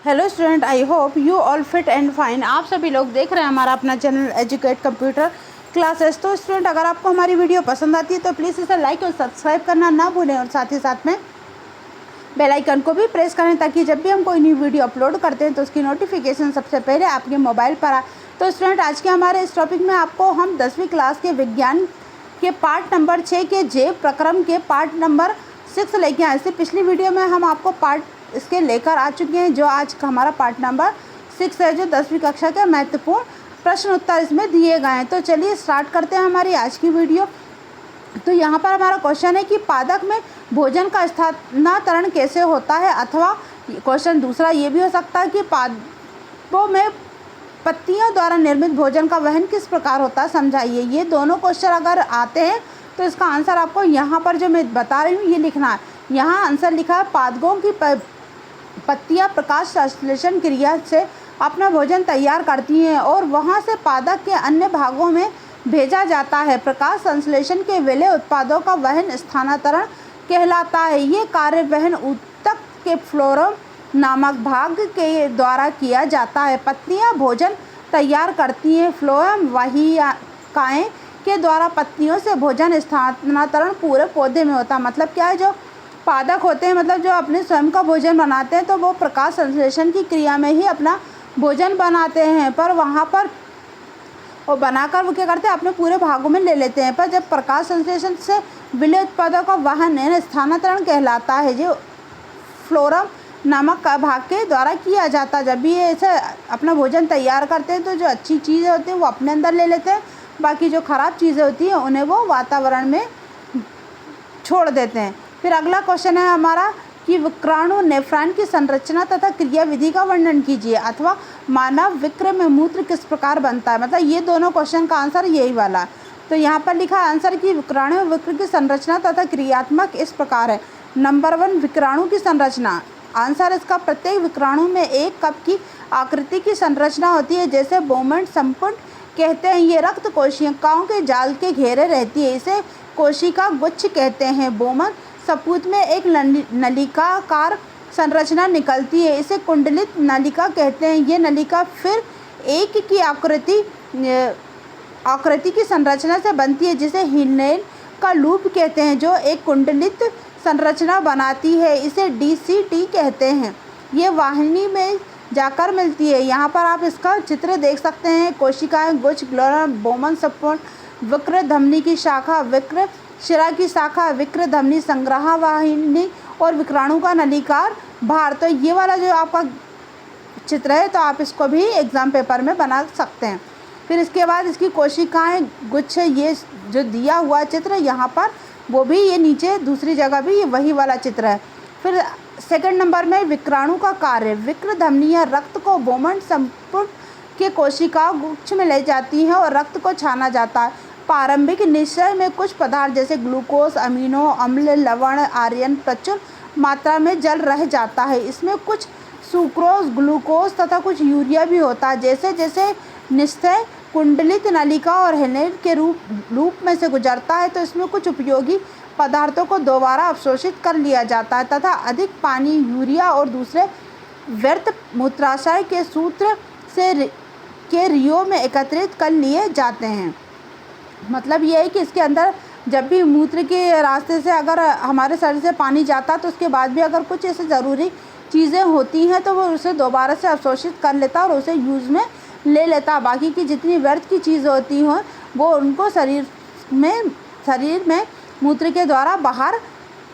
Hello student, I hope you all fit and fine. आप सभी लोग देख रहे हैं हमारा अपना चैनल एजुकेट कंप्यूटर क्लासेस। तो स्टूडेंट, अगर आपको हमारी वीडियो पसंद आती है तो प्लीज़ इसे लाइक और सब्सक्राइब करना ना भूलें और साथ ही साथ में बेल आइकन को भी प्रेस करें ताकि जब भी हम कोई न्यू वीडियो अपलोड करते हैं तो उसकी नोटिफिकेशन सबसे पहले आपके मोबाइल पर आए। तो स्टूडेंट, आज के हमारे इस टॉपिक में आपको हम 10वीं क्लास के विज्ञान के पार्ट नंबर 6 के जे प्रक्रम के पार्ट नंबर 6 लेके आए। इससे पिछली वीडियो में हम आपको पार्ट इसके लेकर आ चुके हैं, जो आज का हमारा पार्ट नंबर 6 है, जो 10वीं कक्षा के महत्वपूर्ण प्रश्न उत्तर इसमें दिए गए हैं। तो चलिए स्टार्ट करते हैं हमारी आज की वीडियो। तो यहाँ पर हमारा क्वेश्चन है कि पादप में भोजन का स्थानांतरण कैसे होता है, अथवा क्वेश्चन दूसरा ये भी हो सकता है कि पादपों में पत्तियों द्वारा निर्मित भोजन का वहन किस प्रकार होता है, समझाइए। ये दोनों क्वेश्चन अगर आते हैं तो इसका आंसर आपको यहाँ पर जो मैं बता रही हूँ ये लिखना है। यहाँ आंसर लिखा है, पादपों की पत्तियाँ प्रकाश संश्लेषण क्रिया से अपना भोजन तैयार करती हैं और वहाँ से पादप के अन्य भागों में भेजा जाता है। प्रकाश संश्लेषण के विलेय उत्पादों का वहन स्थानांतरण कहलाता है। ये कार्य वहन ऊतक के फ्लोरम नामक भाग के द्वारा किया जाता है। पत्तियाँ भोजन तैयार करती हैं। फ्लोएम वाहिकाएँ के द्वारा पत्तियों से भोजन स्थानांतरण पूरे पौधे में होता है। मतलब क्या है, जो पादप होते हैं, मतलब जो अपने स्वयं का भोजन बनाते हैं, तो वो प्रकाश संश्लेषण की क्रिया में ही अपना भोजन बनाते हैं। पर वहाँ पर वो बनाकर वो क्या करते हैं, अपने पूरे भागों में ले लेते हैं। पर जब प्रकाश संश्लेषण से विलेय उत्पादों का वहन स्थानांतरण कहलाता है, जो फ्लोरम नामक भाग के द्वारा किया जाता है। जब भी ये ऐसे अपना भोजन तैयार करते हैं तो जो अच्छी चीज़ें होती हैं वो अपने अंदर ले लेते हैं, बाकी जो ख़राब चीज़ें होती हैं उन्हें वो वातावरण में छोड़ देते हैं। फिर अगला क्वेश्चन है हमारा कि विक्राणु नेफ्रॉन की संरचना तथा क्रियाविधि का वर्णन कीजिए, अथवा मानव विक्र में मूत्र किस प्रकार बनता है। मतलब ये दोनों क्वेश्चन का आंसर यही वाला है। तो यहाँ पर लिखा आंसर कि विक्राणु विक्र की संरचना तथा क्रियात्मक इस प्रकार है। नंबर 1, विक्राणु की संरचना। आंसर इसका, प्रत्येक विक्राणु में एक कप की आकृति की संरचना होती है, जैसे बोमन संपुट कहते हैं। ये रक्त कोशिकाओं के जाल के घेरे रहती है, इसे कोशिका गुच्छ कहते हैं। बोमन सपूत में एक नलिकाकार संरचना निकलती है, इसे कुंडलित नलिका कहते हैं। ये नलिका फिर एक की आकृति की संरचना से बनती है, जिसे हिनेल का लूप कहते हैं, जो एक कुंडलित संरचना बनाती है। इसे DCT कहते हैं। ये वाहिनी में जाकर मिलती है। यहाँ पर आप इसका चित्र देख सकते हैं। कोशिकाएं गुच्छ, ग्लोरम, बोमन सपोर्ट, विक्र धमनी की शाखा, विक्र शिरा की शाखा, विक्र धमनी संग्रह वाहिनी और विक्राणु का नलिकार भार। तो ये वाला जो आपका चित्र है, तो आप इसको भी एग्ज़ाम पेपर में बना सकते हैं। फिर इसके बाद इसकी कोशिकाएं गुच्छ, ये जो दिया हुआ चित्र यहाँ पर, वो भी ये नीचे दूसरी जगह भी ये वही वाला चित्र है। फिर सेकंड नंबर में विक्राणु का कार्य। विक्र धमनियाँ रक्त को बोमन संपुट के कोशिका गुच्छ में ले जाती हैं और रक्त को छाना जाता है। प्रारंभिक निश्चय में कुछ पदार्थ जैसे ग्लूकोज, अमीनो अम्ल, लवण, आयरन प्रचुर मात्रा में जल रह जाता है। इसमें कुछ सुक्रोज, ग्लूकोज तथा कुछ यूरिया भी होता है। जैसे जैसे निश्चय कुंडलित नलिका और हेनेल के रूप में से गुजरता है, तो इसमें कुछ उपयोगी पदार्थों को दोबारा अवशोषित कर लिया जाता है तथा अधिक पानी, यूरिया और दूसरे व्यर्थ मूत्राशय के सूत्र से के रियो में एकत्रित कर लिए जाते हैं। मतलब ये है कि इसके अंदर जब भी मूत्र के रास्ते से अगर हमारे शरीर से पानी जाता, तो उसके बाद भी अगर कुछ ऐसे ज़रूरी चीज़ें होती हैं तो वो उसे दोबारा से अवशोषित कर लेता और उसे यूज़ में ले लेता। बाकी की जितनी व्यर्थ की चीज़ें होती हैं वो उनको शरीर में मूत्र के द्वारा बाहर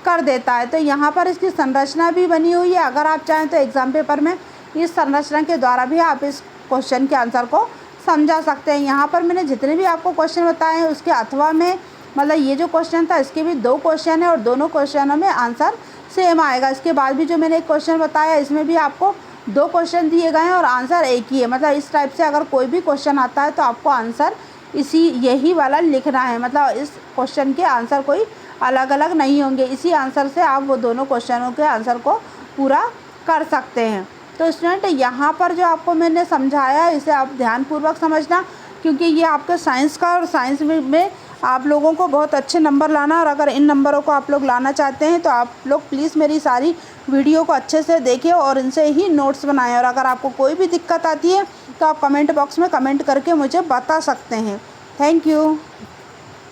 कर देता है। तो यहाँ पर इसकी संरचना भी बनी हुई है। अगर आप चाहें तो एग्ज़ाम पेपर में इस संरचना के द्वारा भी आप इस क्वेश्चन के आंसर को समझा सकते हैं। यहाँ पर मैंने जितने भी आपको क्वेश्चन बताए हैं उसके अथवा में, मतलब ये जो क्वेश्चन था इसके भी 2 क्वेश्चन है और दोनों क्वेश्चनों में आंसर सेम आएगा। इसके बाद भी जो मैंने एक क्वेश्चन बताया, इसमें भी आपको 2 क्वेश्चन दिए गए हैं और आंसर एक ही है। मतलब इस टाइप से अगर कोई भी क्वेश्चन आता है तो आपको आंसर यही वाला लिखना है। मतलब इस क्वेश्चन के आंसर कोई अलग अलग नहीं होंगे। इसी आंसर से आप वो दोनों क्वेश्चनों के आंसर को पूरा कर सकते हैं। तो स्टूडेंट, यहाँ पर जो आपको मैंने समझाया इसे आप ध्यानपूर्वक समझना, क्योंकि ये आपके साइंस का और साइंस में आप लोगों को बहुत अच्छे नंबर लाना, और अगर इन नंबरों को आप लोग लाना चाहते हैं तो आप लोग प्लीज़ मेरी सारी वीडियो को अच्छे से देखें और इनसे ही नोट्स बनाएं। और अगर आपको कोई भी दिक्कत आती है तो आप कमेंट बॉक्स में कमेंट करके मुझे बता सकते हैं। Thank you.